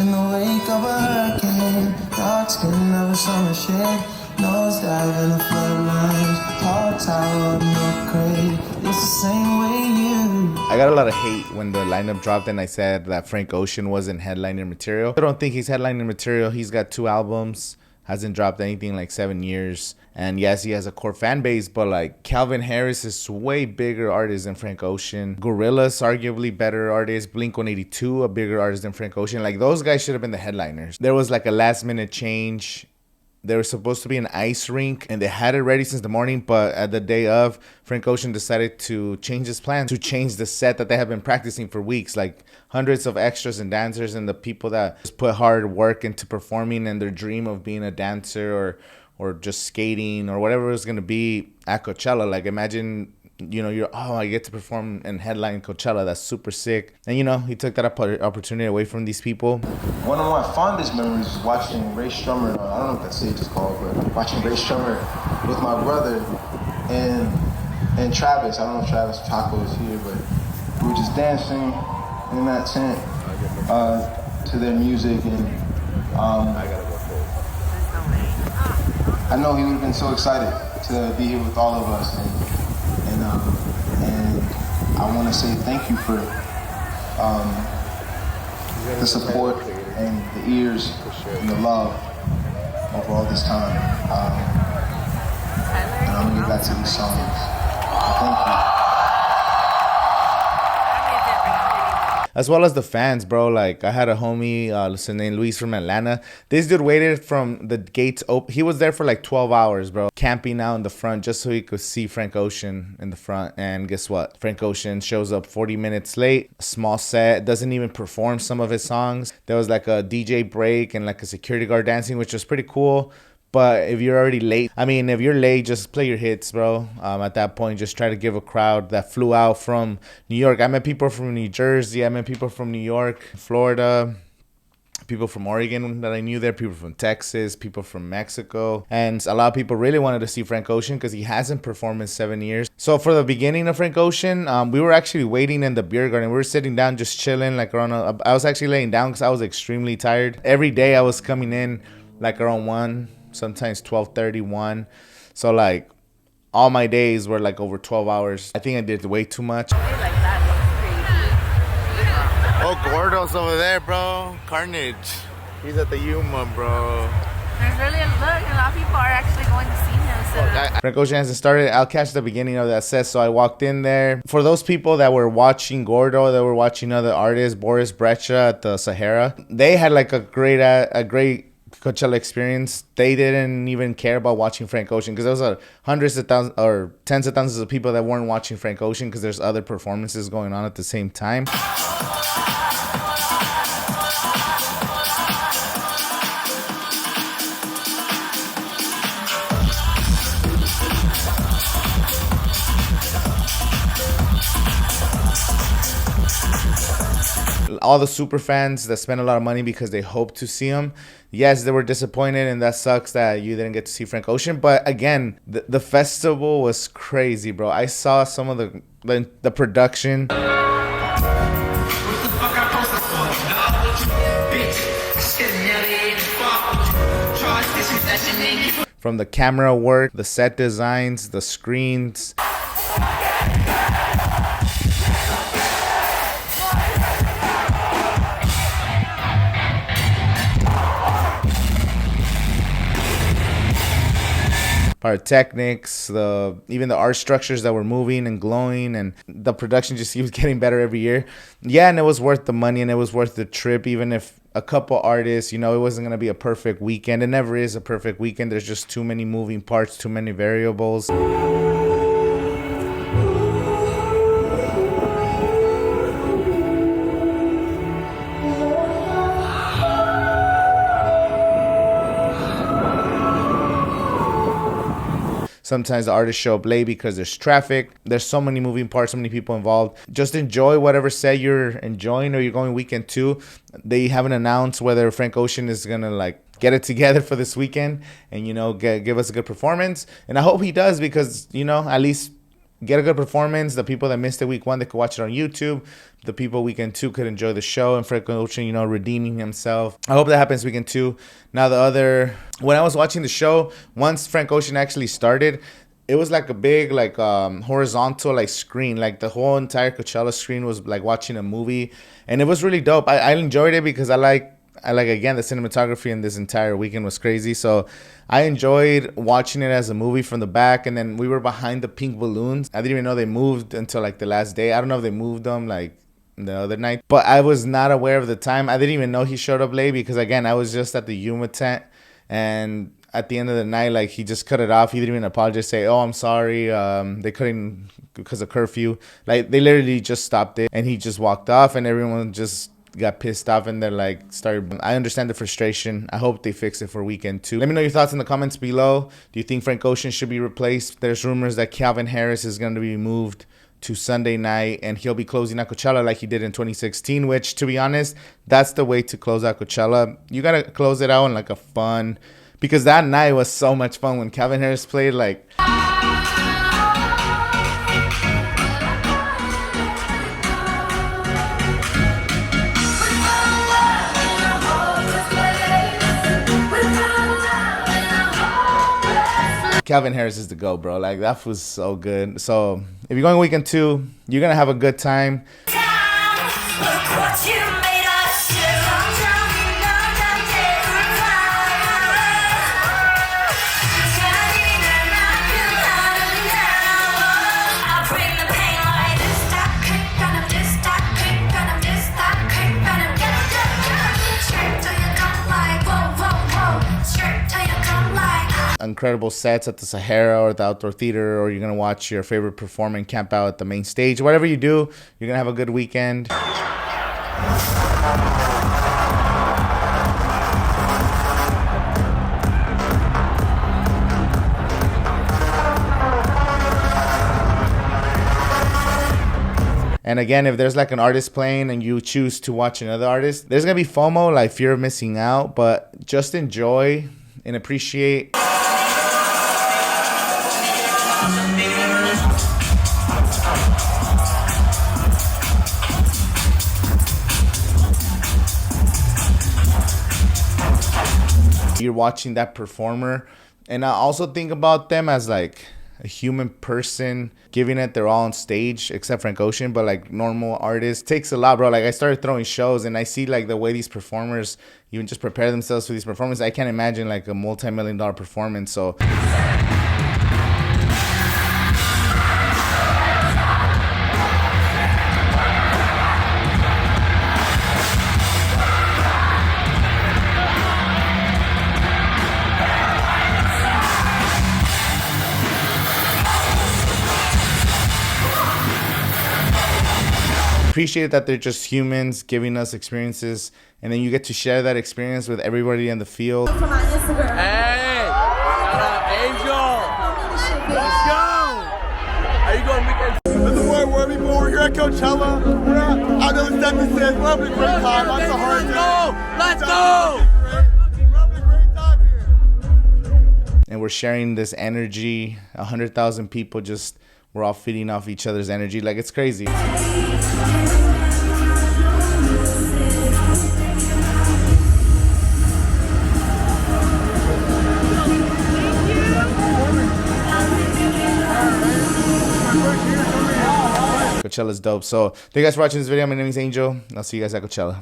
in the wake of a hurricane. Dark skin of a summer shade. Nose dive in the floodlines. Tall tower, no crate. It's the same way you. I got a lot of hate when the lineup dropped and I said that Frank Ocean wasn't headlining material. I don't think he's headlining material. He's got 2 albums. Hasn't dropped anything in like 7 years. And yes, he has a core fan base, but like Calvin Harris is way bigger artist than Frank Ocean. Gorillaz, arguably better artist. Blink-182, a bigger artist than Frank Ocean. Like those guys should have been the headliners. There was like a last minute change. There was supposed to be an ice rink and they had it ready since the morning, but at the day of, Frank Ocean decided to change his plan, to change the set that they have been practicing for weeks. Like hundreds of extras and dancers and the people that just put hard work into performing and their dream of being a dancer or just skating or whatever it was going to be at Coachella. Like imagine, I get to perform and headline Coachella. That's super sick. And he took that opportunity away from these people. One of my fondest memories is watching Ray Strummer, I don't know what that stage is called, but watching Ray Strummer with my brother and Travis. I don't know if Travis Taco is here, but we were just dancing in that tent to their music. And I know he would have been so excited to be here with all of us. And I want to say thank you for the support and the ears and the love over all this time. And I'm gonna get back to these songs. Thank you. As well as the fans, bro. Like I had a homie named Luis from Atlanta. This dude waited from the gates open. He was there for like 12 hours, bro, camping out in the front just so he could see Frank Ocean in the front. And guess what? Frank Ocean shows up 40 minutes late, small set, doesn't even perform some of his songs. There was like a DJ break and like a security guard dancing, which was pretty cool. But if you're already late, if you're late, just play your hits, bro. At that point, just try to give a crowd that flew out from New York. I met people from New Jersey. I met people from New York, Florida, people from Oregon that I knew there, people from Texas, people from Mexico. And a lot of people really wanted to see Frank Ocean because he hasn't performed in 7 years. So for the beginning of Frank Ocean, we were actually waiting in the beer garden. We were sitting down just chilling. I was actually laying down because I was extremely tired. Every day I was coming in like around 1. Sometimes 12:30, 1. So like all my days were like over 12 hours. I think I did way too much. Oh, Gordo's over there, bro. Carnage. He's at the Yuma, bro. There's really a lot of people are actually going to see him. So Frank Ocean hasn't started. I'll catch the beginning of that set. So I walked in there. For those people that were watching Gordo, that were watching other artists, Boris Brecha at the Sahara, they had like a great Coachella experience. They didn't even care about watching Frank Ocean because there was hundreds of thousands or tens of thousands of people that weren't watching Frank Ocean because there's other performances going on at the same time. All the super fans that spent a lot of money because they hoped to see him, yes, they were disappointed, and that sucks that you didn't get to see Frank Ocean. But again, the festival was crazy, bro. I saw some of the production. From the camera work, the set designs, the screens. Pyrotechnics, even the art structures that were moving and glowing, and the production just keeps getting better every year. Yeah, and it was worth the money and it was worth the trip, even if a couple artists, it wasn't going to be a perfect weekend. It never is a perfect weekend. There's just too many moving parts, too many variables. Sometimes the artists show up late because there's traffic. There's so many moving parts, so many people involved. Just enjoy whatever set you're enjoying or you're going weekend to. They haven't announced whether Frank Ocean is going to get it together for this weekend and, give us a good performance. And I hope he does because, at least get a good performance. The people that missed it week 1, they could watch it on YouTube. The people weekend 2 could enjoy the show, and Frank Ocean, you know, redeeming himself. I hope that happens weekend 2. Now when I was watching the show, once Frank Ocean actually started, it was like a big like horizontal like screen. Like the whole entire Coachella screen was like watching a movie, and it was really dope. I enjoyed it because I like again, the cinematography in this entire weekend was crazy. So I enjoyed watching it as a movie from the back. And then we were behind the pink balloons. I didn't even know they moved until like the last day. I don't know if they moved them like the other night, but I was not aware of the time. I didn't even know he showed up late because again, I was just at the Yuma tent, and at the end of the night, like, he just cut it off. He didn't even apologize, say, oh, I'm sorry, they couldn't because of curfew. Like, they literally just stopped it, and he just walked off, and everyone just got pissed off, and they're like, I understand the frustration. I hope they fix it for weekend 2. Let me know your thoughts in the comments below. Do you think Frank Ocean should be replaced? There's rumors that Calvin Harris is going to be moved to Sunday night, and he'll be closing out Coachella like he did in 2016, which, to be honest, that's the way to close out Coachella. You got to close it out in like a fun, because that night was so much fun when Calvin Harris played. Like, Calvin Harris is the GOAT, bro. Like, that was so good. So if you're going weekend 2, you're gonna have a good time. Incredible sets at the Sahara or the outdoor theater, or you're gonna watch your favorite performer and camp out at the main stage. Whatever you do, you're gonna have a good weekend. And again, if there's like an artist playing and you choose to watch another artist, there's gonna be FOMO, like fear of missing out, but just enjoy and appreciate. You're watching that performer, and I also think about them as like a human person giving it their all on stage, except Frank Ocean, but like normal artists. Takes a lot, bro. Like, I started throwing shows and I see like the way these performers even just prepare themselves for these performances. I can't imagine like a multi-million-dollar performance. So appreciate that they're just humans giving us experiences, and then you get to share that experience with everybody in the field. For my Instagram. Hey, shout out Angel. Let's go. Are you going weekend? This is where we're people. We're here at Coachella. We're at, I know it's Stephanie says we're having a great time. Lots of hard Let's go. We're having a great time here. And we're sharing this energy. 100,000 people just, we're all feeding off each other's energy. Like, it's crazy. Coachella's dope. So thank you guys for watching this video. My name is Angel. I'll see you guys at Coachella.